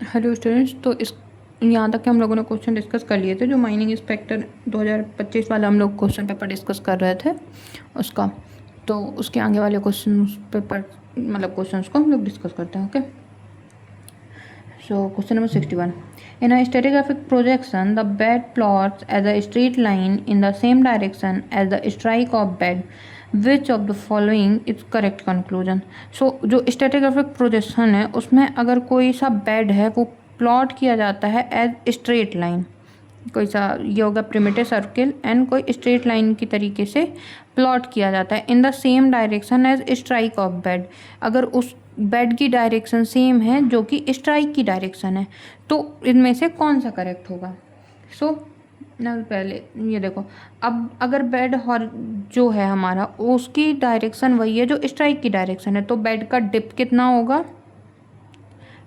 Hello students, तो इस यहाँ तक के हम लोगों ने क्वेश्चन डिस्कस कर लिए थे। जो माइनिंग इंस्पेक्टर 2025 वाला हम लोग क्वेश्चन पेपर डिस्कस कर रहे थे उसका, तो उसके आगे वाले क्वेश्चन पेपर मतलब क्वेश्चंस को हम लोग डिस्कस करते हैं। Okay, so question number 61। In a stratigraphic projection the beds plots as a straight line in the same direction as the strike of bed, which of the following is correct conclusion. So जो stratigraphic projection है उसमें अगर कोई सा bed है वो plot किया जाता है एज स्ट्रेट लाइन, कोई सा ये होगा प्रिमिटिव सर्किल एंड कोई स्ट्रेट लाइन की तरीके से प्लॉट किया जाता है in the same direction as strike of bed. अगर उस बेड की डायरेक्शन सेम है जो कि स्ट्राइक की डायरेक्शन है, तो इनमें से कौन सा करेक्ट होगा। सो ना पहले ये देखो, अब अगर बेड और जो है हमारा उसकी डायरेक्शन वही है जो स्ट्राइक की डायरेक्शन है, तो बेड का डिप कितना होगा,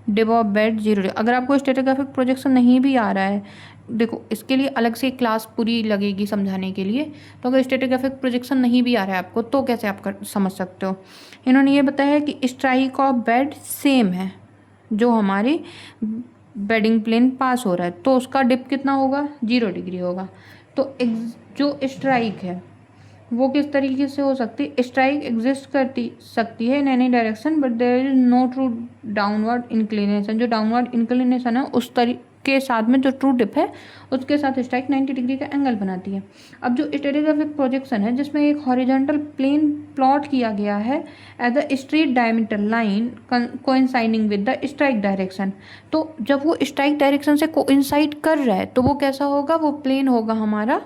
डिप ऑफ बेड 0। अगर आपको स्ट्रेटिग्राफिक प्रोजेक्शन नहीं भी आ रहा है, देखो इसके लिए अलग से क्लास पूरी लगेगी समझाने के लिए। तो अगर स्ट्रेटिग्राफिक प्रोजेक्शन नहीं भी आ रहा है आपको, तो कैसे आप समझ सकते हो। इन्होंने ये बताया है कि स्ट्राइक ऑफ बेड सेम है जो हमारी बेडिंग प्लेन पास हो रहा है, तो उसका डिप कितना होगा, 0 डिग्री होगा। तो जो स्ट्राइक है वो किस तरीके से हो सकती है, स्ट्राइक एग्जिस्ट करती सकती है in any direction but there is no true downward inclination. जो डाउनवर्ड इंक्लिनेशन है उस तरीके के साथ में जो ट्रू डिप है उसके साथ स्ट्राइक 90 डिग्री का एंगल बनाती है। अब जो स्ट्रेटिग्राफिक प्रोजेक्शन है जिसमें एक हॉरिजॉन्टल प्लेन प्लॉट किया गया है as a straight diameter line coinciding with the strike direction, तो जब वो स्ट्राइक डायरेक्शन से कोइंसाइड कर रहा है तो वो कैसा होगा, वो प्लेन होगा हमारा,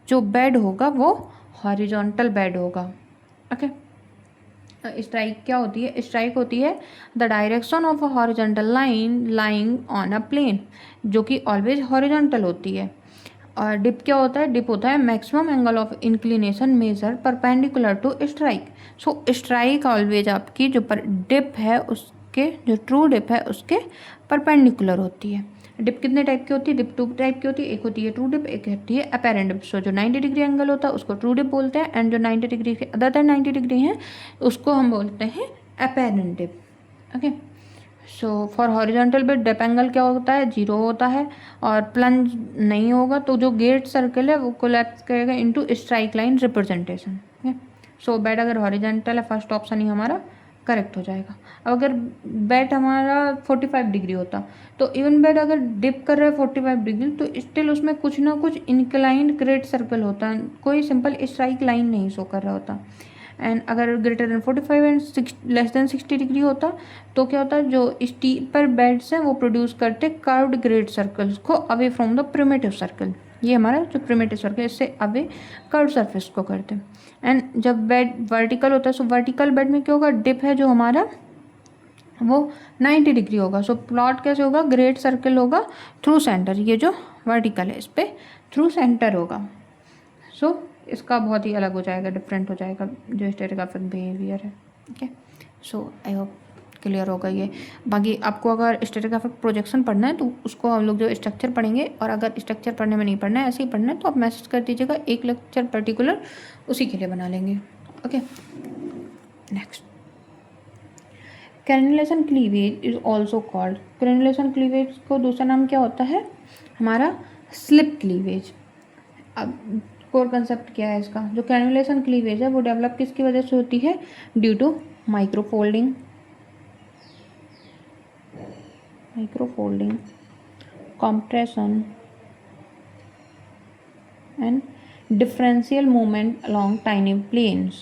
जो बेड होगा वो हॉरिजॉन्टल बेड होगा। ओके, स्ट्राइक क्या होती है, स्ट्राइक होती है the direction of a horizontal line lying on a plane, जो कि ऑलवेज हॉरिजॉन्टल होती है। और डिप क्या होता है, डिप होता है maximum angle of inclination measure perpendicular to strike. So strike always आपकी जो डिप है उसके, जो ट्रू डिप है उसके परपेंडिकुलर होती है। डिप कितने टाइप की होती है, डिप 2 टाइप की होती है, एक होती है ट्रू डिप, एक होती है अपेरेंट डिप। सो जो 90 डिग्री एंगल होता है उसको ट्रू डिप बोलते हैं, एंड जो 90 डिग्री के अदर देन 90 डिग्री हैं उसको हम बोलते हैं apparent dip. Okay, so for horizontal bed dip angle क्या होता है, 0 होता है, और प्लंज नहीं होगा तो जो गेट सर्कल है वो कोलैप्स करेगा इनटू स्ट्राइक लाइन रिप्रेजेंटेशन। सो बेड अगर हॉरिजॉन्टल है, फर्स्ट ऑप्शन ही हमारा करेक्ट हो जाएगा। अब अगर बेड हमारा 45 डिग्री होता, तो इवन बेड अगर डिप कर रहा है 45 डिग्री, तो स्टिल उसमें कुछ ना कुछ इंक्लाइंड ग्रेट सर्कल होता है, कोई सिंपल स्ट्राइक लाइन नहीं शो कर रहा होता। एंड अगर greater than 45 and less than 60 degree होता, तो क्या होता है, जो स्टीपर बेड्स हैं वो प्रोड्यूस करते कर्व्ड ग्रेट सर्कल्स को away from the primitive circle. ये हमारा जो प्रिमिटिव सर्कल इससे अवे कर्व सरफेस को करते हैं। एंड जब बेड वर्टिकल होता है, सो वर्टिकल बेड में क्या होगा, डिप है जो हमारा वो 90 डिग्री होगा। सो प्लॉट कैसे होगा, ग्रेट सर्कल होगा थ्रू सेंटर, ये जो वर्टिकल है इस पर थ्रू सेंटर होगा। सो इसका बहुत ही अलग हो जाएगा, डिफरेंट हो जाएगा जो स्टेटिग्राफिक बिहेवियर है। Okay, so I hope clear होगा ये। बाकी आपको अगर स्टेटिग्राफिक प्रोजेक्शन पढ़ना है तो उसको हम लोग जो स्ट्रक्चर पढ़ेंगे, और अगर स्ट्रक्चर पढ़ने में नहीं पढ़ना है ऐसे ही पढ़ना है तो आप मैसेज कर दीजिएगा, एक लेक्चर पर्टिकुलर उसी के लिए बना लेंगे। Okay, next, crenulation cleavage is also called. Crenulation cleavage को दूसरा नाम क्या होता है, हमारा स्लिप क्लीवेज। अब कोर कंसेप्ट क्या है इसका, जो क्रेनुलेशन क्लीवेज है वो डेवलप किसकी वजह से होती है, due to microfolding, compression and differential movement along tiny planes।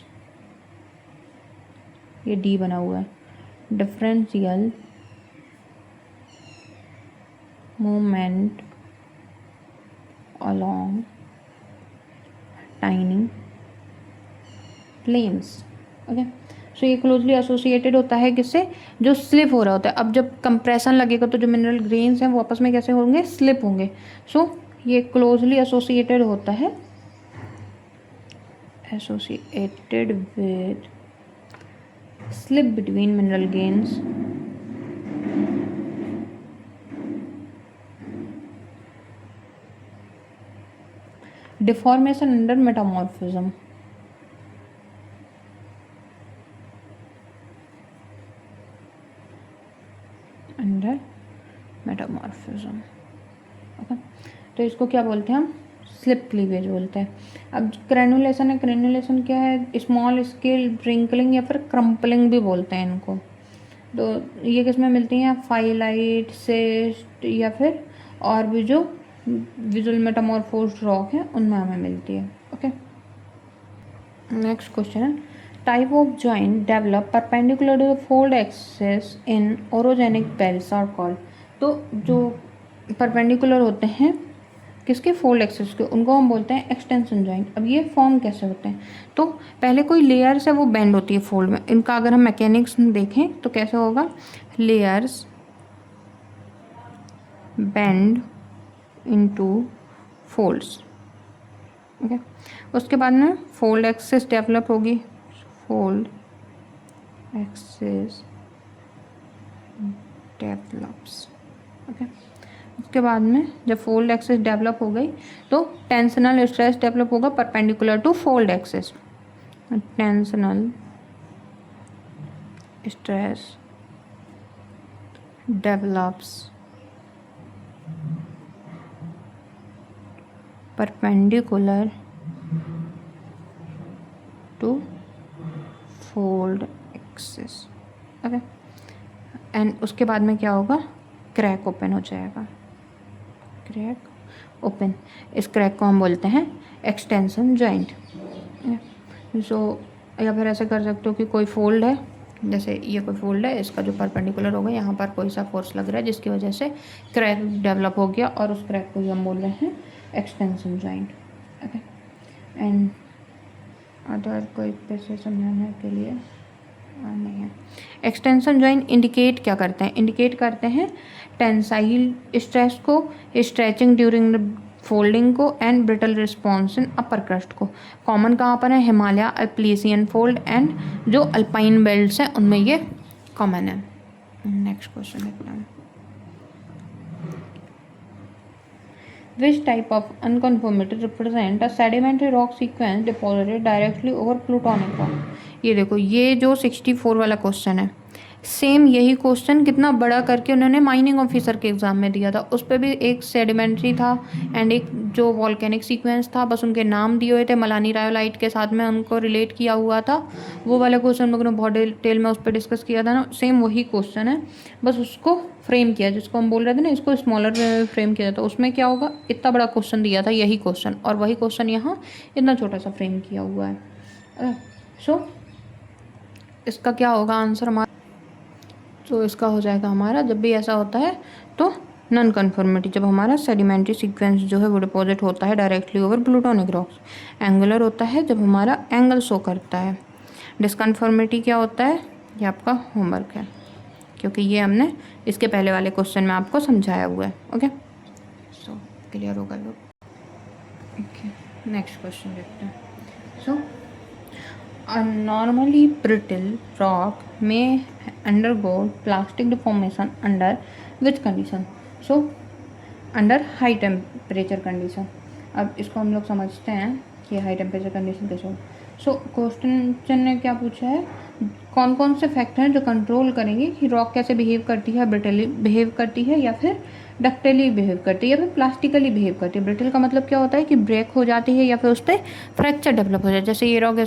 ये डी बना हुआ है, differential movement along tiny planes। Okay, so ये क्लोजली एसोसिएटेड होता है किससे, जो स्लिप हो रहा होता है। अब जब कंप्रेशन लगेगा तो जो मिनरल ग्रेन्स हैं वो आपस में कैसे होंगे, स्लिप होंगे। सो ये क्लोजली एसोसिएटेड होता है, associated with slip between mineral gains deformation under metamorphism. Under metamorphism. Okay, तो इसको क्या बोलते हैं हम? स्लिप क्लीवेज बोलते हैं। अब ग्रेनुलेशन है, ग्रेनुलेशन क्या है? स्मॉल स्केल ब्रिंकलिंग या फिर क्रम्पलिंग भी बोलते हैं इनको। तो ये किस में मिलती हैं? फाइलाइट, सिस्ट या फिर और भी जो विजुअल मेटामॉर्फोज्ड रॉक है उनमें हमें मिलती है। ओके, नेक्स्ट क्वेश्चन है, type of joint develop perpendicular to the fold axis in orogenic belts are called. तो जो परपेंडिकुलर होते हैं किसके? फोल्ड एक्सिस के, उनको हम बोलते हैं एक्सटेंशन जॉइंट। अब ये फॉर्म कैसे होते हैं? तो पहले कोई लेयर्स है वो बेंड होती है फोल्ड में। इनका अगर हम मैकेनिक्स देखें तो कैसे होगा? Layers bend into folds. Okay, उसके बाद में फोल्ड एक्सिस डेवलप होगी, फोल्ड एक्सिस डेवलप्स। ओके, उसके बाद में जब फोल्ड एक्सिस डेवलप हो गई तो टेंशनल स्ट्रेस डेवलप होगा perpendicular to fold axis. Tensional stress develops perpendicular to fold axis. Okay, and उसके बाद में क्या होगा? क्रैक ओपन हो जाएगा, क्रैक ओपन। इस क्रैक को हम बोलते हैं एक्सटेंशन जॉइंट। सो या फिर ऐसे कर सकते हो कि कोई फोल्ड है, जैसे ये कोई फोल्ड है, इसका जो परपेंडिकुलर होगा यहाँ पर कोई सा फोर्स लग रहा है जिसकी वजह से क्रैक डेवलप हो गया और उस क्रैक को ही हम बोल रहे हैं extension joint. Okay, and other कोई पैसे समझाने के लिए नहीं है। एक्सटेंशन जॉइंट इंडिकेट क्या करते हैं? इंडिकेट करते हैं टेंसाइल स्ट्रेस को, स्ट्रेचिंग ड्यूरिंग द फोल्डिंग को and brittle response in upper crust को। कॉमन कहाँ पर है? हिमालय, अप्लीसियन फोल्ड एंड जो अल्पाइन बेल्ट्स हैं उनमें ये कॉमन है। नेक्स्ट क्वेश्चन देखते हैं, Which type of unconformity represent a sedimentary rock sequence deposited directly over plutonic rock? ये देखो, ये जो 64 वाला क्वेश्चन है, सेम यही क्वेश्चन कितना बड़ा करके उन्होंने माइनिंग ऑफिसर के एग्ज़ाम में दिया था। उस पर भी एक सेडिमेंट्री था एंड एक जो वॉल्केनिक सीक्वेंस था, बस उनके नाम दिए हुए थे, मलानी रायोलाइट के साथ में उनको रिलेट किया हुआ था। वो वाला क्वेश्चन लोगों ने बहुत डिटेल में उस पर डिस्कस किया था ना, सेम वही क्वेश्चन है, बस उसको फ्रेम किया, जिसको हम बोल रहे थे ना इसको स्मॉलर फ्रेम किया था। उसमें क्या होगा? इतना बड़ा क्वेश्चन दिया था यही क्वेश्चन, और वही क्वेश्चन यहाँ इतना छोटा सा फ्रेम किया हुआ है। सो इसका क्या होगा आंसर हमारा? तो इसका हो जाएगा हमारा, जब भी ऐसा होता है तो नॉन कन्फर्मिटी, जब हमारा सेडिमेंट्री सीक्वेंस जो है वो डिपॉजिट होता है directly over plutonic rocks. Angular होता है जब हमारा एंगल शो करता है। डिसकन्फर्मिटी क्या होता है? ये आपका होमवर्क है, क्योंकि ये हमने इसके पहले वाले क्वेश्चन में आपको समझाया हुआ है। ओके, सो क्लियर होगा लोग। ओके, नेक्स्ट क्वेश्चन देखते हैं। सो a normally brittle rock may undergo plastic deformation under which condition? So under high temperature condition। अब इसको हम लोग समझते हैं कि हाई टेम्परेचर कंडीशन कैसे हो। सो क्वेश्चन ने क्या पूछा है? कौन कौन से फैक्टर हैं जो कंट्रोल करेंगे कि रॉक कैसे बिहेव करती है, ब्रिटली बिहेव करती है या फिर डक्टली बिहेव करती है या फिर प्लास्टिकली बिहेव करती है। ब्रिटल का मतलब क्या होता है कि ब्रेक हो जाती है या फिर उस पर फ्रैक्चर डेवलप हो जाए। जैसे ये रॉक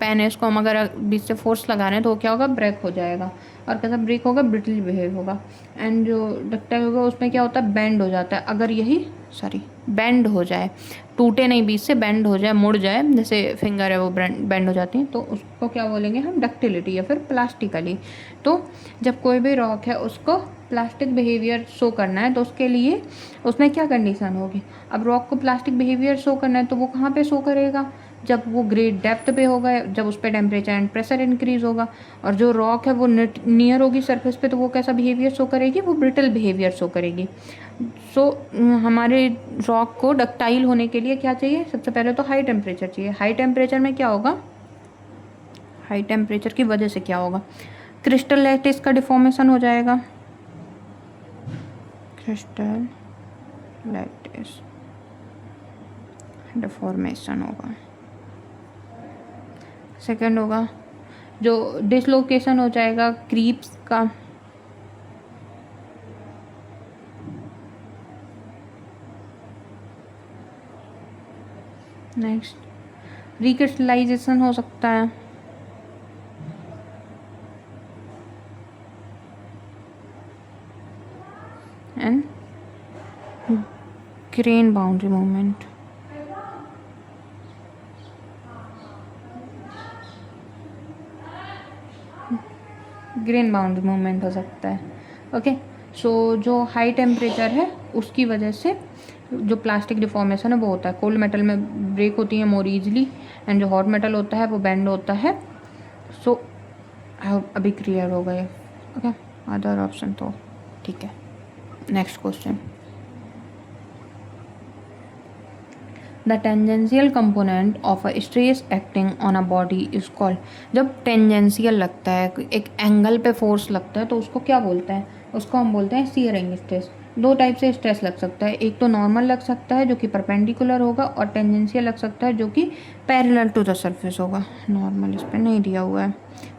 पेन है, इसको हम अगर बीच से फोर्स लगा रहे हैं तो क्या होगा? ब्रेक हो जाएगा। और कैसा ब्रेक होगा? ब्रिटली बिहेव होगा। एंड जो डक्टाइल होगा उसमें क्या होता है? बेंड हो जाता है। अगर यही बेंड हो जाए, टूटे नहीं बीच से, बेंड हो जाए, मुड़ जाए, जैसे फिंगर है वो बेंड हो जाती है, तो उसको क्या बोलेंगे हम? डक्टिलिटी या फिर प्लास्टिकली। तो जब कोई भी रॉक है उसको प्लास्टिक बिहेवियर शो करना है तो उसके लिए उसमें क्या कंडीशन होगी? अब रॉक को प्लास्टिक बिहेवियर शो करना है तो वो कहाँ पे शो करेगा? जब वो ग्रेट डेप्थ पे होगा, जब उस पर टेम्परेचर एंड प्रेशर इंक्रीज होगा। और जो रॉक है वो नियर होगी सरफेस पे तो वो कैसा बिहेवियर शो करेगी? वो ब्रिटल बिहेवियर शो करेगी। सो हमारे रॉक को डक्टाइल होने के लिए क्या चाहिए? सबसे पहले तो हाई टेम्परेचर चाहिए। हाई टेम्परेचर में क्या होगा? हाई टेम्परेचर की वजह से क्या होगा? क्रिस्टल लैटिस का डिफॉर्मेशन हो जाएगा, क्रिस्टल लैटिस डिफॉर्मेशन होगा। सेकंड होगा जो डिसलोकेशन हो जाएगा क्रीप्स का, नेक्स्ट रिक्रिस्टलाइजेशन हो सकता है, and grain boundary movement. Grain boundary movement हो सकता है। ओके, सो जो हाई टेम्परेचर है उसकी वजह से जो प्लास्टिक डिफॉर्मेशन है वो होता है। कोल्ड मेटल में ब्रेक होती है मोर ईजिली, एंड जो हॉट मेटल होता है वो बेंड होता है। सो अभी क्लियर हो गए। ओके, अदर ऑप्शन तो ठीक है। Next question, the tangential component of a stress acting on a body is called. जब टेंजेंशियल लगता है, एक एंगल पे फोर्स लगता है, तो उसको क्या बोलते हैं? उसको हम बोलते हैं शियरिंग स्ट्रेस। दो टाइप से स्ट्रेस लग सकता है, एक तो नॉर्मल लग सकता है जो कि परपेंडिकुलर होगा, और टेंजेंशियल लग सकता है जो कि पैरेलल टू द सरफेस होगा। नॉर्मल इस पर नहीं दिया हुआ है।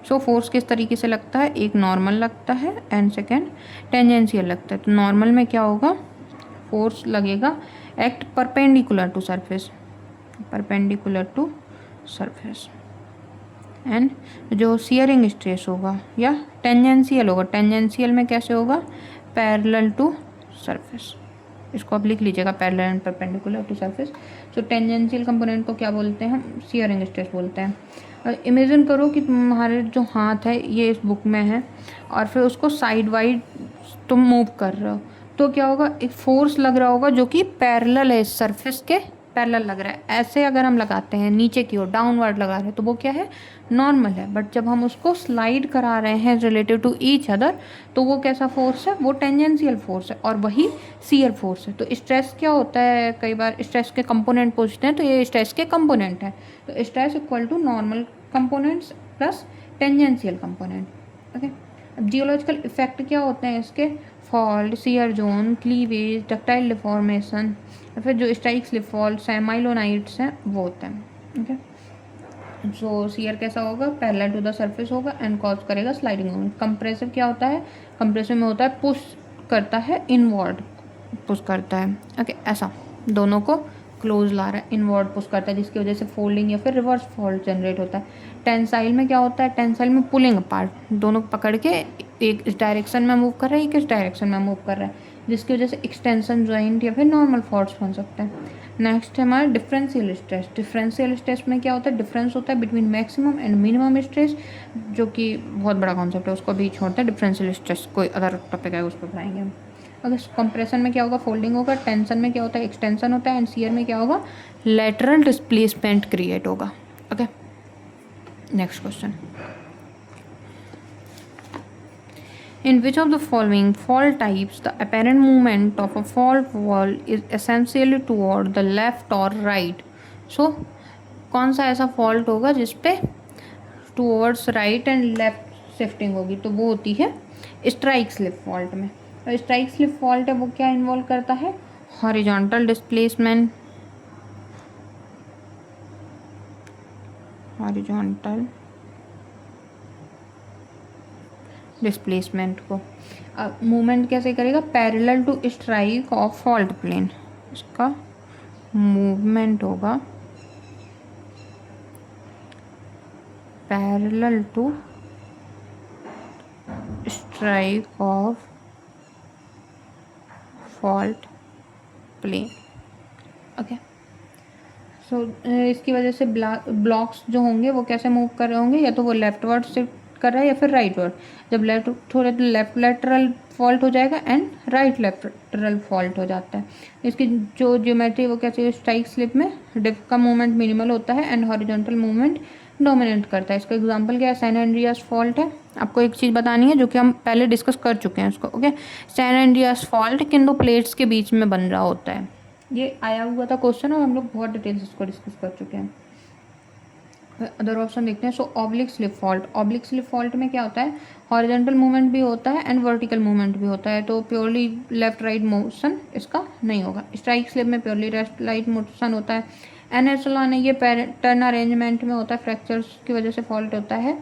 सो फोर्स किस तरीके से लगता है? एक नॉर्मल लगता है एंड सेकेंड टेंजेंशियल लगता है। तो नॉर्मल में क्या होगा? फोर्स लगेगा act perpendicular to surface, perpendicular to surface. And जो शियरिंग स्ट्रेस होगा या टेंजेंशियल होगा, टेंजेंशियल में कैसे होगा? Parallel to surface. इसको आप लिख लीजिएगा, parallel and perpendicular to surface. So tangential component को क्या बोलते हैं? हम शियरिंग स्ट्रेस बोलते हैं। इमेजिन करो कि तुम्हारे जो हाथ है ये इस बुक में है, और फिर उसको साइड वाइड तुम मूव कर रहे हो, तो क्या होगा? एक फोर्स लग रहा होगा जो कि पैरेलल है, सरफेस के पैरेलल लग रहा है। ऐसे अगर हम लगाते हैं नीचे की ओर, डाउनवर्ड लगा रहे हैं, तो वो क्या है? नॉर्मल है। बट जब हम उसको स्लाइड करा रहे हैं रिलेटिव टू ईच अदर, तो वो कैसा फोर्स है? वो टेंजेंशियल फोर्स है, और वही शियर फोर्स है। तो स्ट्रेस क्या होता है? कई बार स्ट्रेस के कंपोनेंट पूछते हैं, तो ये स्ट्रेस के कंपोनेंट है। तो stress equal to normal components plus tangential component. Okay, अब जियोलॉजिकल इफेक्ट क्या होते हैं इसके? Fault, shear zone, cleavage, ductile deformation, या फिर जो स्ट्राइक स्लिप फॉल्ट है, माइलोनाइट्स हैं, वो होते हैं। ओके, सो शियर कैसा होगा? पैरेलल टू द सरफेस होगा एंड कॉज करेगा स्लाइडिंग मूवमेंट। कंप्रेसिव क्या होता है? कंप्रेसिव में होता है पुश करता है, इनवर्ड पुश करता है। ओके, ऐसा दोनों को क्लोज ला रहा है, इनवर्ड पुश करता है, जिसकी वजह से फोल्डिंग या फिर रिवर्स फॉल्ट जनरेट होता है। टेंसाइल में क्या होता है? टेंसाइल में पुलिंग अपार्ट, दोनों पकड़ के एक इस डायरेक्शन में मूव कर रहा है, एक इस डायरेक्शन में मूव कर रहा है, जिसकी वजह से एक्सटेंशन जॉइंट या फिर नॉर्मल फॉल्ट्स बन सकते हैं। नेक्स्ट है हमारा डिफरेंशियल स्ट्रेस। डिफरेंशियल स्ट्रेस में क्या होता है? डिफरेंस होता है between maximum and minimum stress, जो कि बहुत बड़ा कॉन्सेप्ट है, उसको भी छोड़ते हैं। डिफरेंशियल स्ट्रेस कोई अदर टॉपिक है, उस पर पढ़ाएंगे हम। अगर कंप्रेशन में क्या होगा? फोल्डिंग होगा। टेंशन में क्या होता है? एक्सटेंशन होता है। एंड शियर में क्या होगा? लेटरल डिस्प्लेसमेंट क्रिएट होगा। Okay, next question, in which of the following fault types the apparent movement of a fault wall is essentially toward the left or right? So कौन सा ऐसा fault होगा जिसपे towards right and left shifting होगी? तो वो होती है स्ट्राइक स्लिप फॉल्ट में। और स्ट्राइक स्लिप फॉल्ट है वो क्या इन्वॉल्व करता है? हॉरिजॉन्टल डिस्प्लेसमेंट, हॉरिजॉन्टल डिस्प्लेसमेंट को मूवमेंट कैसे करेगा? Parallel to strike of fault plane. इसका मूवमेंट होगा parallel to strike of fault plane. Okay, so इसकी वजह से ब्लॉक्स जो होंगे वो कैसे मूव कर रहे होंगे? या तो वो लेफ्टवर्ड शिफ्ट कर रहा है या फिर राइटवर्ड। जब लेफ्ट थोड़े तो लेफ्ट लेटरल फॉल्ट हो जाएगा एंड राइट लेटरल फॉल्ट हो जाता है। इसकी जो ज्योमेट्री वो कैसे है? स्ट्राइक स्लिप में डिप का मूवमेंट मिनिमल होता है एंड हॉरिजॉन्टल मूवमेंट डोमिनेट करता है। इसका एग्जांपल क्या है? सैन एंड्रियास फॉल्ट है। आपको एक चीज़ बतानी है जो कि हम पहले डिस्कस कर चुके हैं उसको। ओके, सैन एंड्रियास फॉल्ट किन दो प्लेट्स के बीच में बन रहा होता है? ये आया हुआ था क्वेश्चन और हम लोग बहुत डिटेल से इसको डिस्कस कर चुके हैं। अदर ऑप्शन देखते हैं। So oblique slip fault, oblique slip fault में क्या होता है? हॉरिजॉन्टल मूवमेंट भी होता है एंड वर्टिकल मूवमेंट भी होता है, तो प्योरली लेफ्ट राइट मोशन इसका नहीं होगा। स्ट्राइक स्लिप में प्योरली लेफ्ट राइट मोशन होता है। एनएसएलआर ये टर्न अरेंजमेंट में होता है, फ्रैक्चर्स की वजह से फॉल्ट होता है,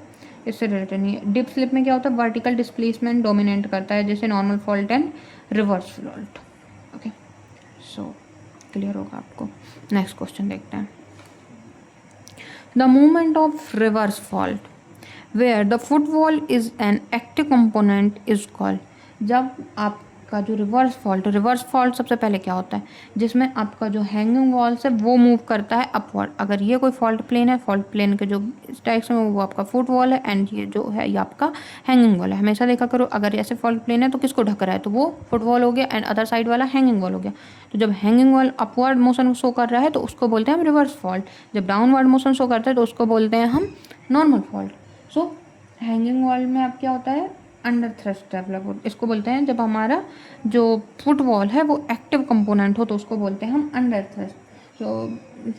इससे रिलेटेड नहीं है। डिप स्लिप में क्या होता है? वर्टिकल डिस्प्लेसमेंट डोमिनेट करता है, जैसे normal fault and reverse fault. Okay, so clear होगा आपको। नेक्स्ट क्वेश्चन देखते हैं। The movement of reverse fault, where the footwall is an active component, is called. जब आपका जो रिवर्स फॉल्ट सबसे पहले क्या होता है, जिसमें आपका जो हैंगिंग वॉल्स है वो मूव करता है अपवर्ड. अगर ये कोई फॉल्ट प्लेन है, फॉल्ट प्लेन के जो डायरेक्शन में वो आपका फुट वॉल है, एंड ये जो है ये आपका हैंगिंग वॉल है. हमेशा देखा करो, अगर ऐसे फॉल्ट प्लेन है तो किसको ढक रहा है, तो वो फुट वॉल हो गया, एंड अदर साइड वाला हैंगिंग वॉल हो गया. तो जब hanging wall upward motion show कर रहा है तो उसको बोलते हैं हम रिवर्स फॉल्ट. जब डाउनवर्ड मोशन शो करता है तो उसको बोलते हैं हम नॉर्मल फॉल्ट. सो हैंगिंग वॉल में अब क्या होता है, अंडर थ्रस्ट डेवलप. इसको बोलते हैं जब हमारा जो फुट वॉल है वो एक्टिव कंपोनेंट हो तो उसको बोलते हैं हम under thrust. So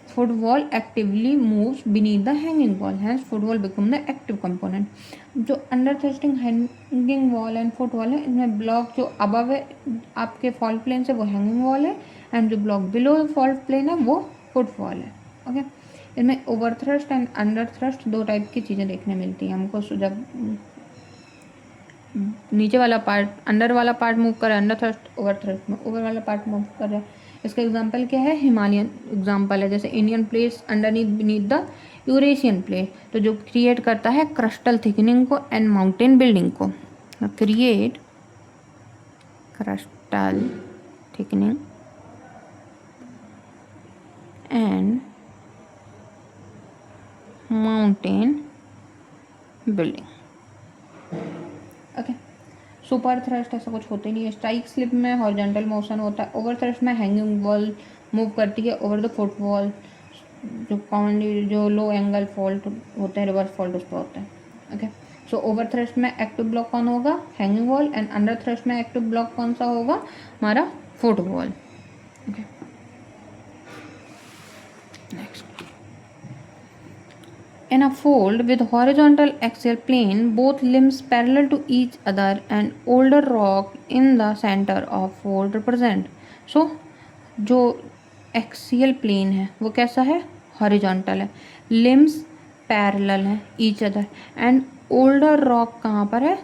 foot wall actively moves beneath the hanging wall, hence foot wall become the active component. जो under thrusting hanging wall and foot wall है, इनमें ब्लॉक जो अबव है आपके फॉल्ट प्लेन से वो हैंगिंग वॉल है, and जो ब्लॉक बिलो फॉल्ट प्लेन है वो फुट वॉल है. ओके, इनमें over thrust and under thrust दो टाइप की चीज़ें देखने मिलती हैं हमको. जब नीचे वाला पार्ट, अंडर वाला पार्ट मूव कर रहा है अंडर थ्रस्ट, ओवर थ्रस्ट में ओवर वाला पार्ट मूव कर रहा है. इसका एग्जांपल क्या है, हिमालयन एग्जांपल है. जैसे Indian plates underneath beneath the Eurasian plate, तो जो क्रिएट करता है क्रस्टल थिकनिंग को एंड माउंटेन बिल्डिंग को. Create crustal thickening and mountain building. Okay, super thrust ऐसा कुछ होते नहीं है. स्ट्राइक स्लिप में हॉरिजॉन्टल मोशन होता है. ओवर थ्रस्ट में हैंगिंग वॉल मूव करती है ओवर द फुट वॉल. जो कॉमनली जो लो एंगल फॉल्ट होते हैं, रिवर्स फॉल्ट उस पर होता है. ओके, सो ओवर थ्रस्ट में एक्टिव ब्लॉक कौन होगा, hanging wall, and under thrust में एक्टिव ब्लॉक कौन सा होगा, हमारा foot wall. Okay, next. In a fold with horizontal axial plane, both limbs parallel to each other and older rock in the center of fold represent. So, जो axial plane है वो कैसा है, horizontal है. लिम्स पैरेलल है each other, and older rock कहाँ पर है,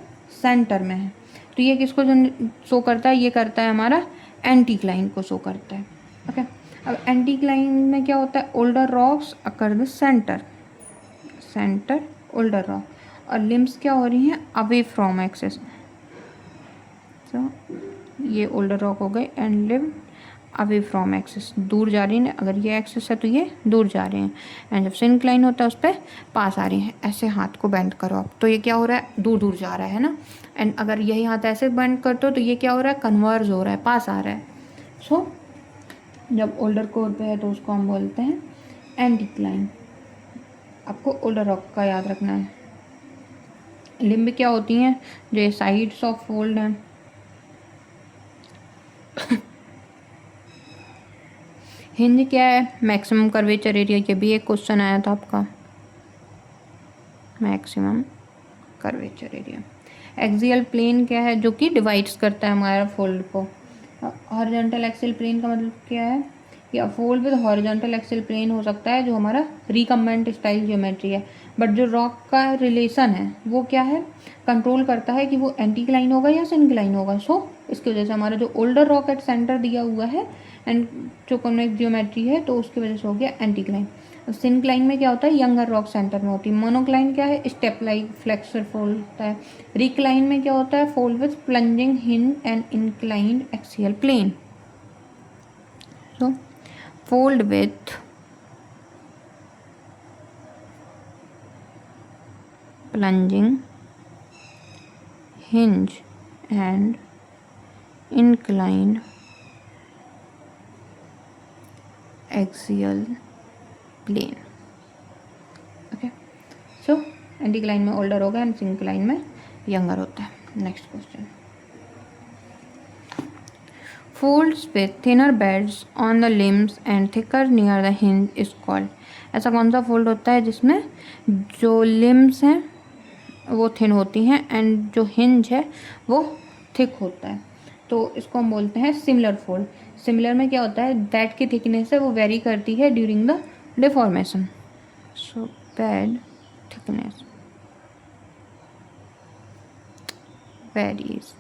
सेंटर में है. तो ये किसको शो करता है, ये करता है हमारा एंटीक्लाइन को शो करता है. ओके, अब एंटीक्लाइन में क्या होता है, older rocks occur the centre older rock, और लिम्स क्या हो रही हैं, अवे फ्रॉम एक्सेस. तो ये ओल्डर रॉक हो गए and limb away from axis, दूर जा रही हैं. अगर ये एक्सेस है तो ये दूर जा रहे हैं, एंड जब सिंक्लाइन होता है उस पर पास आ रही हैं. ऐसे हाथ को बेंड करो आप, तो ये क्या हो रहा है, दूर दूर जा रहा है ना. एंड अगर यही हाथ ऐसे बेंड करते हो तो ये क्या हो रहा है, कन्वर्ज हो रहा है, पास आ रहा है. सो जब ओल्डर कोर पे है तो उसको हम बोलते हैं एंटीक्लाइन. आपको ओल्डर रॉक का याद रखना है. लिम्ब क्या होती हैं, जो ये साइड्स ऑफ फोल्ड हैं. हिंज क्या है, मैक्सिमम कर्वेचर एरिया. ये भी एक क्वेश्चन आया था आपका, maximum curvature area. Axial plane क्या है, जो कि डिवाइड्स करता है हमारा फोल्ड को. हॉरिजॉन्टल एक्सियल प्लेन का मतलब क्या है, कि a fold with horizontal axial plane हो सकता है जो हमारा रिकम्बेंट स्टाइल ज्योमेट्री है. बट जो रॉक का रिलेशन है वो क्या है, कंट्रोल करता है कि वो एंटीक्लाइन होगा या सिंक्लाइन होगा. सो इसकी वजह से हमारा जो ओल्डर रॉक एट सेंटर दिया हुआ है एंड जो कॉन्वेक्स ज्योमेट्री है तो उसकी वजह से हो गया एंटीक्लाइन. सिंक्लाइन में क्या होता है, यंगर रॉक सेंटर में होती है. मोनोक्लाइन क्या है, स्टेप लाइक फ्लेक्सर फोल्ड होता है. रिक्लाइन में क्या होता है, fold with plunging hinge and inclined axial plane. So fold with plunging hinge and inclined axial plane. Okay, so anticline में ओल्डर होगा एंड सिंक्लाइन में यंगर होता है. Next question. Folds with thinner beds on the limbs and thicker near the hinge is called. ऐसा कौन सा fold होता है जिसमें जो लिम्स हैं वो थिन होती हैं एंड जो हिंज है वो थिक होता है. तो इसको हम बोलते हैं सिमिलर फोल्ड. सिमिलर में क्या होता है, बेड की थिकनेस है वो वेरी करती है during the deformation. So bed thickness varies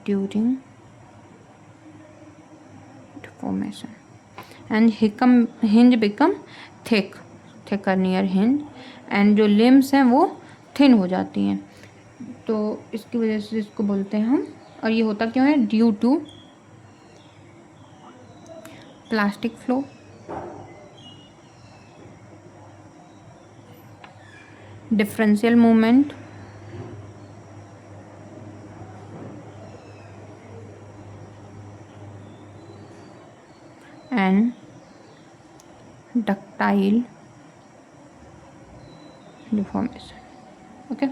during deformation and hinge become thicker near hinge, and जो लिम्स हैं वो थिन हो जाती हैं। तो इसकी वजह से इसको बोलते हैं हम, और ये होता क्यों है? Due to plastic flow, differential movement, and ductile deformation. Okay,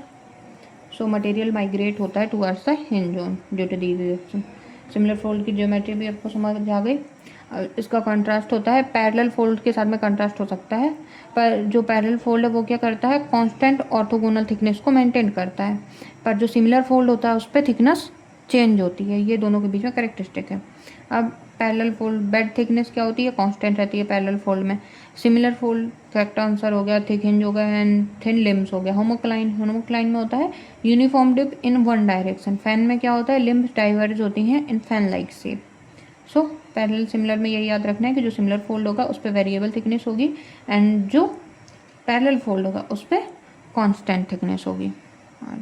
so material migrate होता है towards the hinge zone due to these reaction. Similar fold की ज्योमेट्री भी आपको समझ आ गई। इसका कंट्रास्ट होता है पैरेलल फोल्ड के साथ में, कंट्रास्ट हो सकता है, पर जो पैरेलल फोल्ड है वो क्या करता है? कांस्टेंट ऑर्थोगोनल थिकनेस को मेंटेन करता है, पर जो सिमिलर फोल्ड होता है उस पर थिकनेस चेंज होती है। ये दोनों के बीच में कैरेक्टरिस्टिक है। अब पैरेलल फोल्ड बेड थिकनेस क्या होती है? कांस्टेंट रहती है पैरेलल फोल्ड में। सिमिलर फोल्ड करेक्ट आंसर हो गया, थिक हिंज हो गया एंड थिन लिम्स हो गया। होमोक्लाइन में होता है uniform dip in one direction. Fan में क्या होता है? लिम्स डाइवर्ज होती हैं in fan like shape. So parallel similar में यही याद रखना है कि जो सिमिलर फोल्ड होगा उस पर वेरिएबल थिकनेस होगी, एंड जो पैरेलल फोल्ड होगा उस पर कांस्टेंट थिकनेस होगी।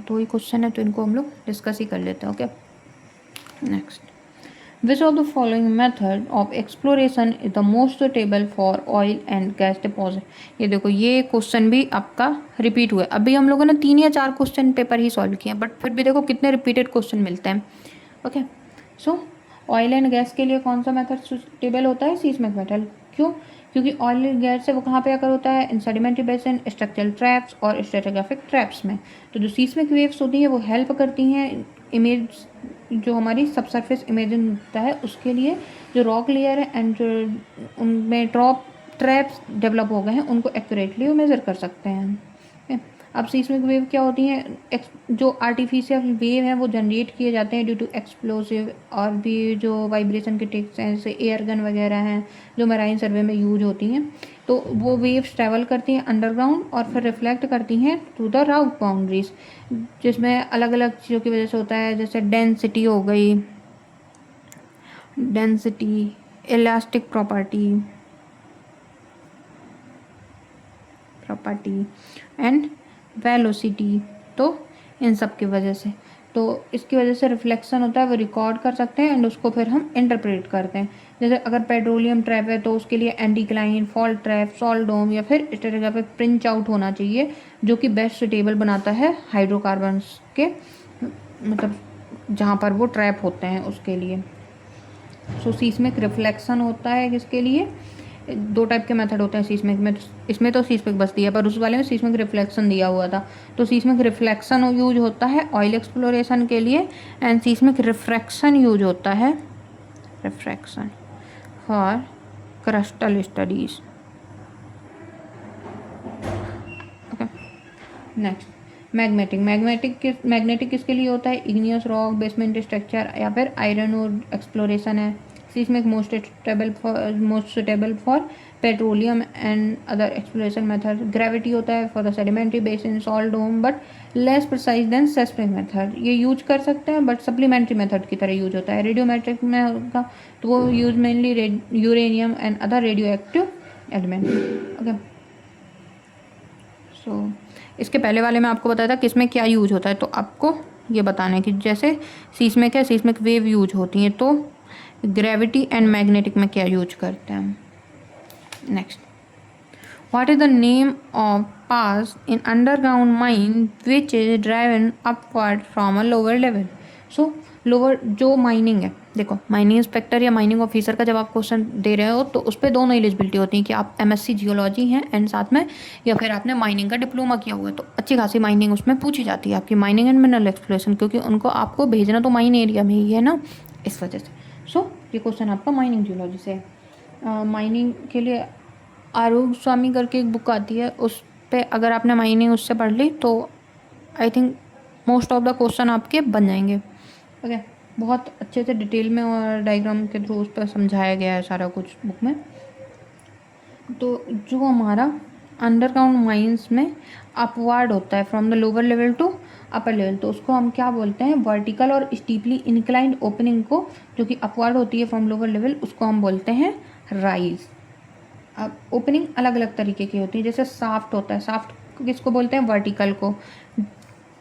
दो ही क्वेश्चन है तो इनको हम लोग डिस्कस ही कर लेते हैं। Okay, next, which of the following method of exploration is the most suitable for oil and gas deposit? ये देखो, ये क्वेश्चन भी आपका रिपीट हुआ है। अभी हम लोगों ने 3 या 4 क्वेश्चन पेपर ही सॉल्व किए हैं, बट फिर भी देखो कितने रिपीटेड क्वेश्चन मिलते हैं। Okay, so oil and gas के लिए कौन सा मेथड सुटेबल होता है? Seismic method. क्यों? क्योंकि ऑयल एंड गैस है वो कहाँ पे आकर होता है? इन सेडिमेंट्री बेसिन, स्ट्रक्चरल ट्रैप्स और स्ट्रेटिग्राफिक ट्रैप्स में। तो जो सीस्मिक वेव्स होती हैं वो हेल्प करती हैं इमेज, जो हमारी सबसरफेस इमेजिन होता है उसके लिए, जो रॉक लेयर है एंड जो उनमें ड्रॉप ट्रैप्स डेवलप हो गए हैं उनको एक्यूरेटली मेजर कर सकते हैं। अब सीस्मिक वेव क्या होती हैं? जो आर्टिफिशियल वेव हैं वो जनरेट किए जाते हैं ड्यू टू एक्सप्लोसिव और भी जो वाइब्रेशन के टेक्स हैं, जैसे एयर गन वगैरह हैं जो मैराइन सर्वे में यूज होती हैं। तो वो वेव्स ट्रैवल करती हैं अंडरग्राउंड और फिर रिफ्लेक्ट करती हैं थ्रू द रॉक बाउंड्रीज, जिसमें अलग अलग चीज़ों की वजह से होता है, जैसे डेंसिटी हो गई, density, elastic property and velocity. तो इन सब की वजह से, तो इसकी वजह से रिफ्लेक्शन होता है, वो रिकॉर्ड कर सकते हैं एंड उसको फिर हम इंटरप्रेट करते हैं। जैसे अगर पेट्रोलियम ट्रैप है तो उसके लिए एंटीक्लाइन, फॉल्ट ट्रैप, सॉल्ट डोम या फिर स्ट्रेटिग्राफिक पिंच आउट होना चाहिए, जो कि बेस्ट सुटेबल बनाता है हाइड्रोकार्बन्स के, मतलब जहाँ पर वो ट्रैप होते हैं उसके लिए। सो सीस्मिक रिफ्लेक्शन होता है किसके लिए? 2 टाइप के मेथड होते हैं सीस्मिक में। इसमें तो सीस्मिक बस दिया, पर उस वाले में सीस्मिक रिफ्लेक्शन दिया हुआ था। तो सीस्मिक रिफ्लेक्शन यूज होता है ऑयल एक्सप्लोरेशन के लिए, एंड सीस्मिक रिफ्रैक्शन यूज होता है refraction for crustal studies. Okay, next, magnetic किसके लिए होता है? इग्नियस रॉक, बेसमेंट स्ट्रक्चर या फिर आयरन और एक्सप्लोरेशन है। Seismic most suitable for petroleum and other exploration method. Gravity होता है for the sedimentary basin, salt dome, but less precise than seismic method. ये यूज कर सकते हैं बट सप्लीमेंट्री मेथड की तरह यूज होता है। रेडियोमेट्रिक में होगा तो वो use mainly uranium and other radioactive element. Okay, so इसके पहले वाले में आपको बताया था किसमें क्या यूज होता है, तो आपको ये बताना है कि जैसे सीस्मिक है, सीस्मिक वेव यूज होती हैं, तो ग्रेविटी एंड मैग्नेटिक में क्या यूज करते हैं हम। Next, what is the name of pass in underground mine which is driven upward from a lower level? So lower जो माइनिंग है, देखो माइनिंग इंस्पेक्टर या माइनिंग ऑफिसर का जब आप क्वेश्चन दे रहे हो तो उस पर दोनों एलिजिबिलिटी होती है कि आप एमएससी जियोलॉजी हैं एंड साथ में, या फिर आपने माइनिंग का डिप्लोमा किया हुआ है, तो अच्छी खासी माइनिंग उसमें पूछी जाती है आपकी, माइनिंग एंड मिनरल एक्सप्लोरेशन, क्योंकि उनको आपको भेजना तो माइन एरिया में ही है ना, इस वजह से। सो ये क्वेश्चन आपका माइनिंग जियोलॉजी से है। माइनिंग के लिए आरूप स्वामी करके एक बुक आती है, उस पर अगर आपने माइनिंग उससे पढ़ ली तो I think most of the question आपके बन जाएंगे। ओके, बहुत अच्छे से डिटेल में और डायग्राम के थ्रू उस पर समझाया गया है सारा कुछ बुक में। तो जो हमारा अंडरग्राउंड माइंस में अपवार्ड होता है from the lower level to upper level, तो उसको हम क्या बोलते हैं? वर्टिकल और स्टीपली इंक्लाइंड ओपनिंग को, जो कि अपवार्ड होती है फ्रॉम लोअर लेवल, उसको हम बोलते हैं राइज। अब ओपनिंग अलग अलग तरीके की होती है, जैसे साफ्ट होता है, साफ्ट किसको बोलते हैं, वर्टिकल को,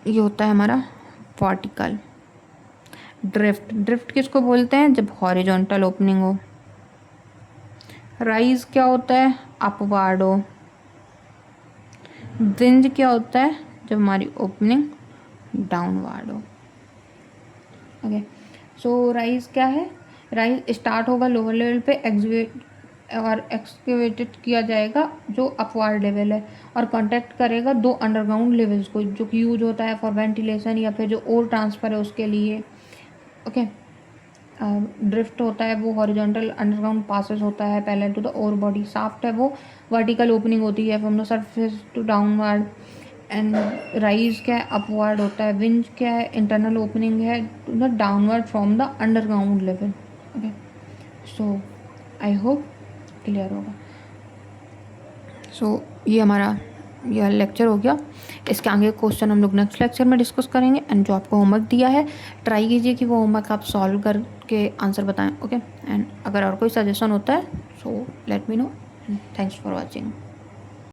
ये होता है हमारा वर्टिकल। ड्रिफ्ट, ड्रिफ्ट किसको बोलते हैं, जब हॉरिजॉन्टल ओपनिंग हो। राइज क्या होता है, अपवार्ड हो। विंज क्या होता है, जब हमारी ओपनिंग डाउनवार्ड हो। ओके, सो राइज क्या है, राइज स्टार्ट होगा लोअर लेवल पे, एक्सकेवेटेड किया जाएगा जो अपवार्ड लेवल है, और कांटेक्ट करेगा दो अंडरग्राउंड लेवल्स को, जो कि यूज होता है फॉर वेंटिलेशन या फिर जो ओर ट्रांसफ़र है उसके लिए। ओके, ड्रिफ्ट होता है वो हॉरिजॉन्टल अंडरग्राउंड पासेस होता है पहले to the ore body. Shaft है वो वर्टिकल ओपनिंग होती है from the surface to downward. And raise क्या है, अपवर्ड होता है। विंज क्या है, इंटरनल ओपनिंग है to the downward from the underground level. Okay, so I hope clear होगा। सो ये हमारा यह लेक्चर हो गया। इसके आगे क्वेश्चन हम लोग नेक्स्ट लेक्चर में डिस्कस करेंगे। एंड जो आपको होमवर्क दिया है ट्राई कीजिए कि वो होमवर्क आप सॉल्व करके आंसर बताएं। ओके, एंड अगर और कोई सजेशन होता है so let me know. Thanks for watching.